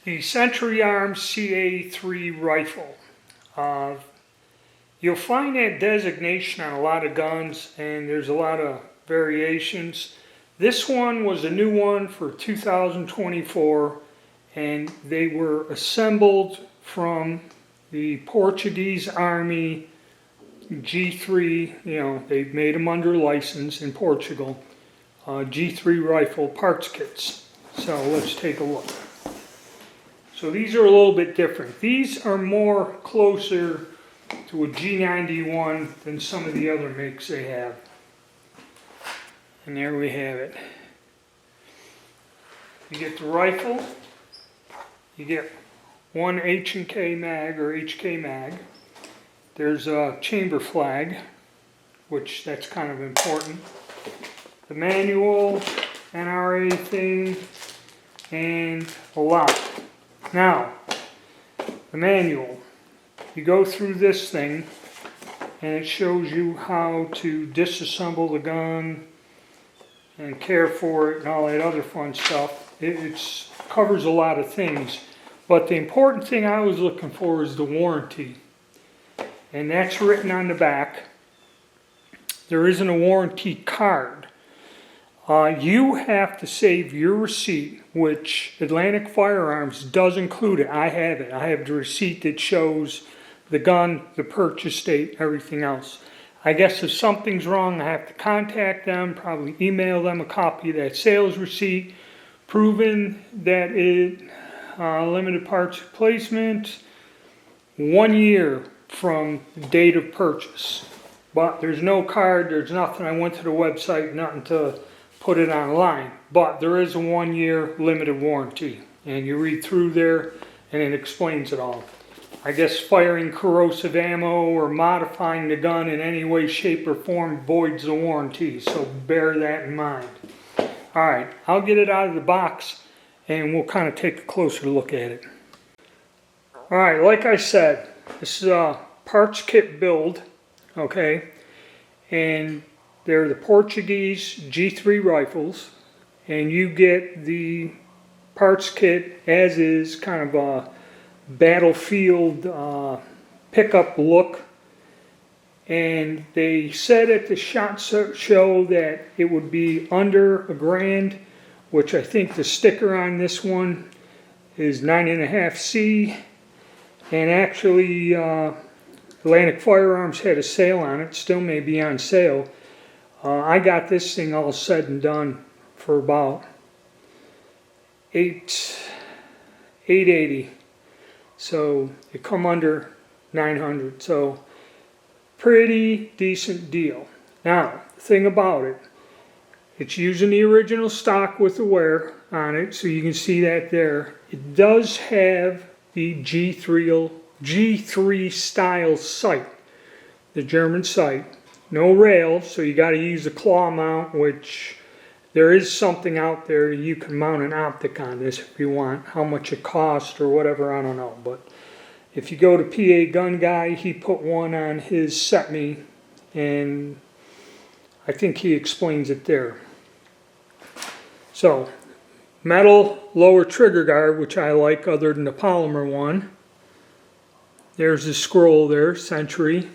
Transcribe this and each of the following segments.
The Century Arms CA3 rifle. You'll find that designation on a lot of guns, and there's a lot of variations. This one was a new one for 2024, and they were assembled from the Portuguese Army G3. You know, they've made them under license in Portugal. G3 rifle parts kits. So let's take a look. So these are a little bit different. These are more closer to a G91 than some of the other makes they have. And there we have it. You get the rifle, you get one H&K mag or HK mag. There's a chamber flag, which that's kind of important. The manual, NRA thing, and a lock. Now, the manual, you go through this thing and it shows you how to disassemble the gun and care for it and all that other fun stuff. It covers a lot of things, but the important thing I was looking for is the warranty, and that's written on the back. There isn't a warranty card. You have to save your receipt, which Atlantic Firearms does include it. I have it. I have the receipt that shows the gun, the purchase date, everything else. I guess if something's wrong, I have to contact them, probably email them a copy of that sales receipt, proving that it limited parts replacement, 1 year from the date of purchase. But there's no card, there's nothing. I went to the website, nothing to put it online, but there is a 1 year limited warranty, and you read through there and it explains it all. I guess firing corrosive ammo or modifying the gun in any way, shape, or form voids the warranty, so bear that in mind. Alright, I'll get it out of the box and we'll kind of take a closer look at it. Alright, like I said, this is a parts kit build, okay, and they're the Portuguese G3 rifles, and you get the parts kit as is, kind of a battlefield pickup look. And they said at the SHOT Show that it would be under $1,000, which I think the sticker on this one is 9.5C. And actually, Atlantic Firearms had a sale on it, still may be on sale. I got this thing all said and done for about $880. So it come under $900. So pretty decent deal. Now, the thing about it, it's using the original stock with the wear on it, so you can see that there. It does have the G3 style sight, the German sight. No rail, so you got to use a claw mount, which there is something out there you can mount an optic on this if you want. How much it costs or whatever, I don't know. But if you go to PA Gun Guy, he put one on his set me, and I think he explains it there. So, metal lower trigger guard, which I like other than the polymer one. There's the scroll there, Century.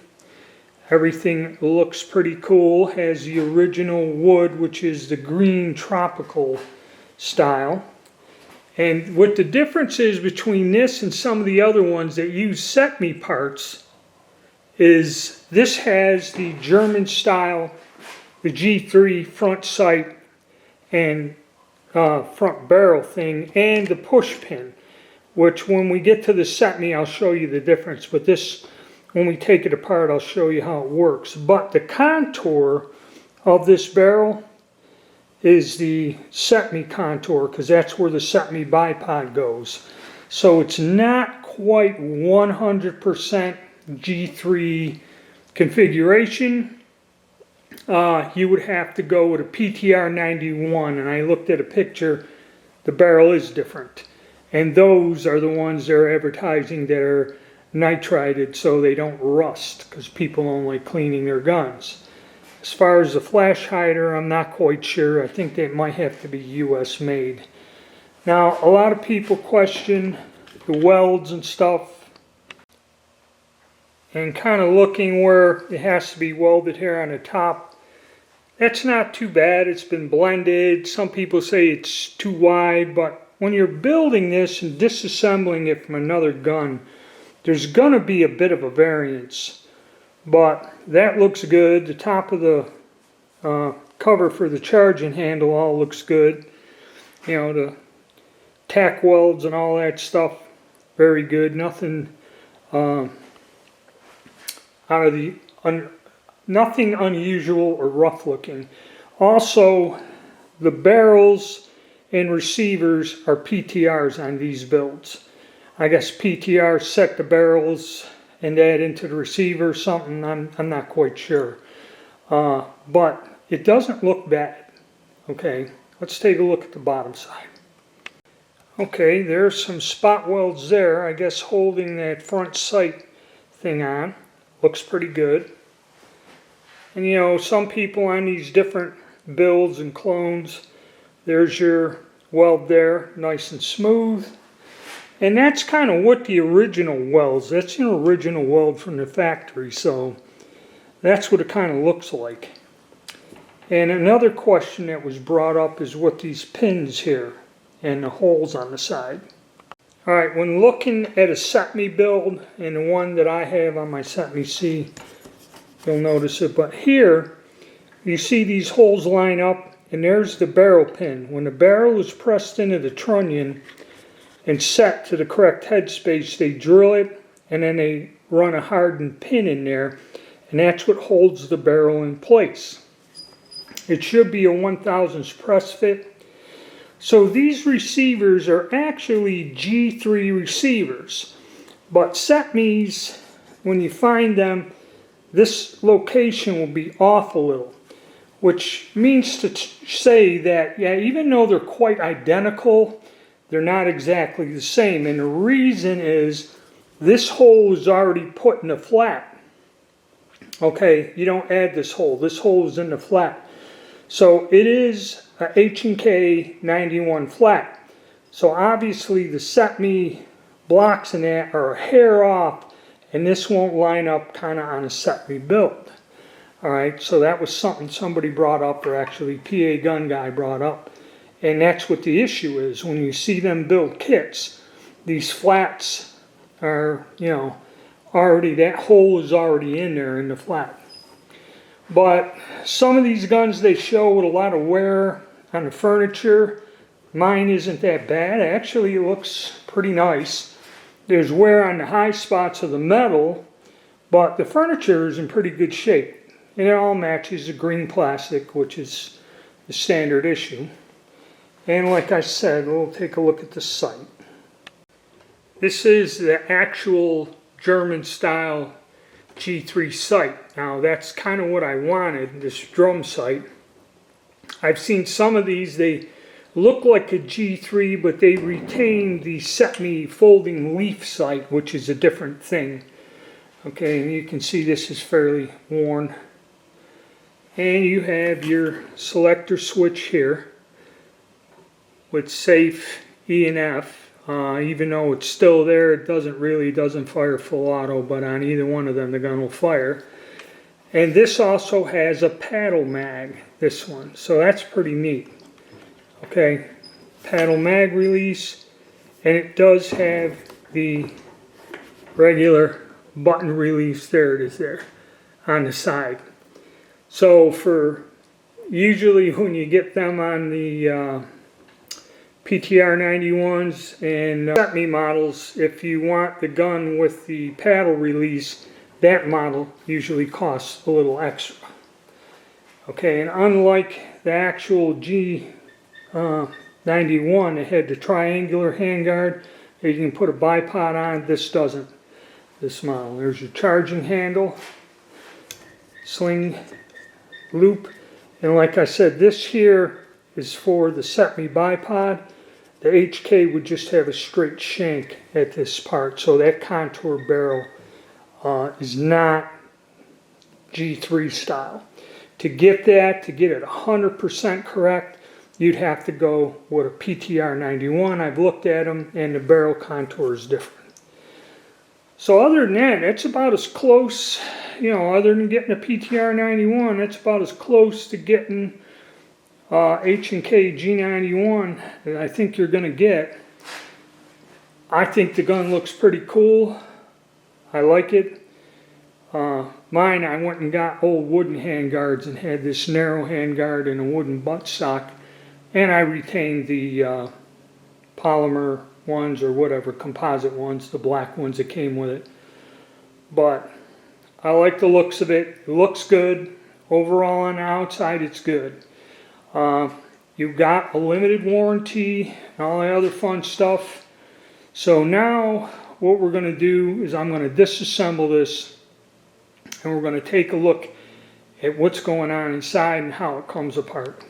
Everything looks pretty cool. Has the original wood, which is the green tropical style. And what the difference is between this and some of the other ones that use set me parts is this has the German style, the G3 front sight and front barrel thing, and the push pin, which when we get to the set me, I'll show you the difference. But this, when we take it apart, I'll show you how it works. But the contour of this barrel is the set me contour, because that's where the set me bipod goes. So it's not quite 100% G3 configuration. You would have to go with a PTR 91, and I looked at a picture. The barrel is different, and those are the ones they're advertising that are nitrided so they don't rust, because people don't like cleaning their guns. As far as the flash hider, I'm not quite sure. I think they might have to be US made. Now, a lot of people question the welds and stuff, and kind of looking where it has to be welded here on the top. That's not too bad. It's been blended. Some people say it's too wide, but when you're building this and disassembling it from another gun, there's going to be a bit of a variance. But that looks good. The top of the cover for the charging handle all looks good. You know, the tack welds and all that stuff, very good. Nothing nothing unusual or rough looking. Also, the barrels and receivers are PTRs on these builds. I guess PTRs set the barrels and add into the receiver or something. I'm not quite sure. But it doesn't look bad. Okay, let's take a look at the bottom side. Okay, there's some spot welds there, I guess holding that front sight thing on. Looks pretty good. And you know, some people on these different builds and clones, there's your weld there, nice and smooth. And that's kind of what the original welds, that's an original weld from the factory, so that's what it kind of looks like. And another question that was brought up is what these pins here and the holes on the side. Alright, when looking at a CA3 build and the one that I have on my CA3, you'll notice it, but here you see these holes line up and there's the barrel pin. When the barrel is pressed into the trunnion and set to the correct headspace, they drill it and then they run a hardened pin in there, and that's what holds the barrel in place. It should be a 1/1000 press fit. So these receivers are actually G3 receivers, but CA3s, when you find them, this location will be off a little, which means to say that, yeah, even though they're quite identical, they're not exactly the same. And the reason is this hole is already put in the flat. Okay, you don't add this hole. This hole is in the flat. So it is a H&K 91 flat. So obviously the CA3 blocks in that are a hair off, and this won't line up kind of on a CA3 build. Alright, so that was something somebody brought up, or actually PA Gun Guy brought up. And that's what the issue is. When you see them build kits, these flats are, you know, already, that hole is already in there in the flat. But some of these guns, they show with a lot of wear on the furniture. Mine isn't that bad. Actually, it looks pretty nice. There's wear on the high spots of the metal, but the furniture is in pretty good shape. And it all matches the green plastic, which is the standard issue. And like I said, we'll take a look at the sight. This is the actual German style G3 sight. Now that's kind of what I wanted, this drum sight. I've seen some of these, they look like a G3, but they retain the CA3 folding leaf sight, which is a different thing. Okay, and you can see this is fairly worn. And you have your selector switch here with safe E and F. Even though it's still there, it doesn't fire full auto, but on either one of them the gun will fire. And this also has a paddle mag, this one, so that's pretty neat. Okay, paddle mag release, and it does have the regular button release. There it is there on the side. So for usually when you get them on the PTR 91s and CA3 models, if you want the gun with the paddle release, that model usually costs a little extra. Okay, and unlike the actual G91, it had the triangular handguard that you can put a bipod on. This doesn't, this model. There's your charging handle, sling loop, and like I said, this here is for the CA3 bipod. The HK would just have a straight shank at this part, so that contour barrel is not G3 style. To get it 100% correct, you'd have to go with a PTR 91. I've looked at them, and the barrel contour is different. So other than that, it's about as close, you know, other than getting a PTR 91, that's about as close to getting H&K G91 that I think you're going to get. I think the gun looks pretty cool. I like it. Mine, I went and got old wooden handguards and had this narrow handguard and a wooden buttstock, and I retained the polymer ones or whatever, composite ones, the black ones that came with it. But I like the looks of it. It looks good. Overall on the outside, it's good. You've got a limited warranty and all the other fun stuff. So now what we're going to do is I'm going to disassemble this, and we're going to take a look at what's going on inside and how it comes apart.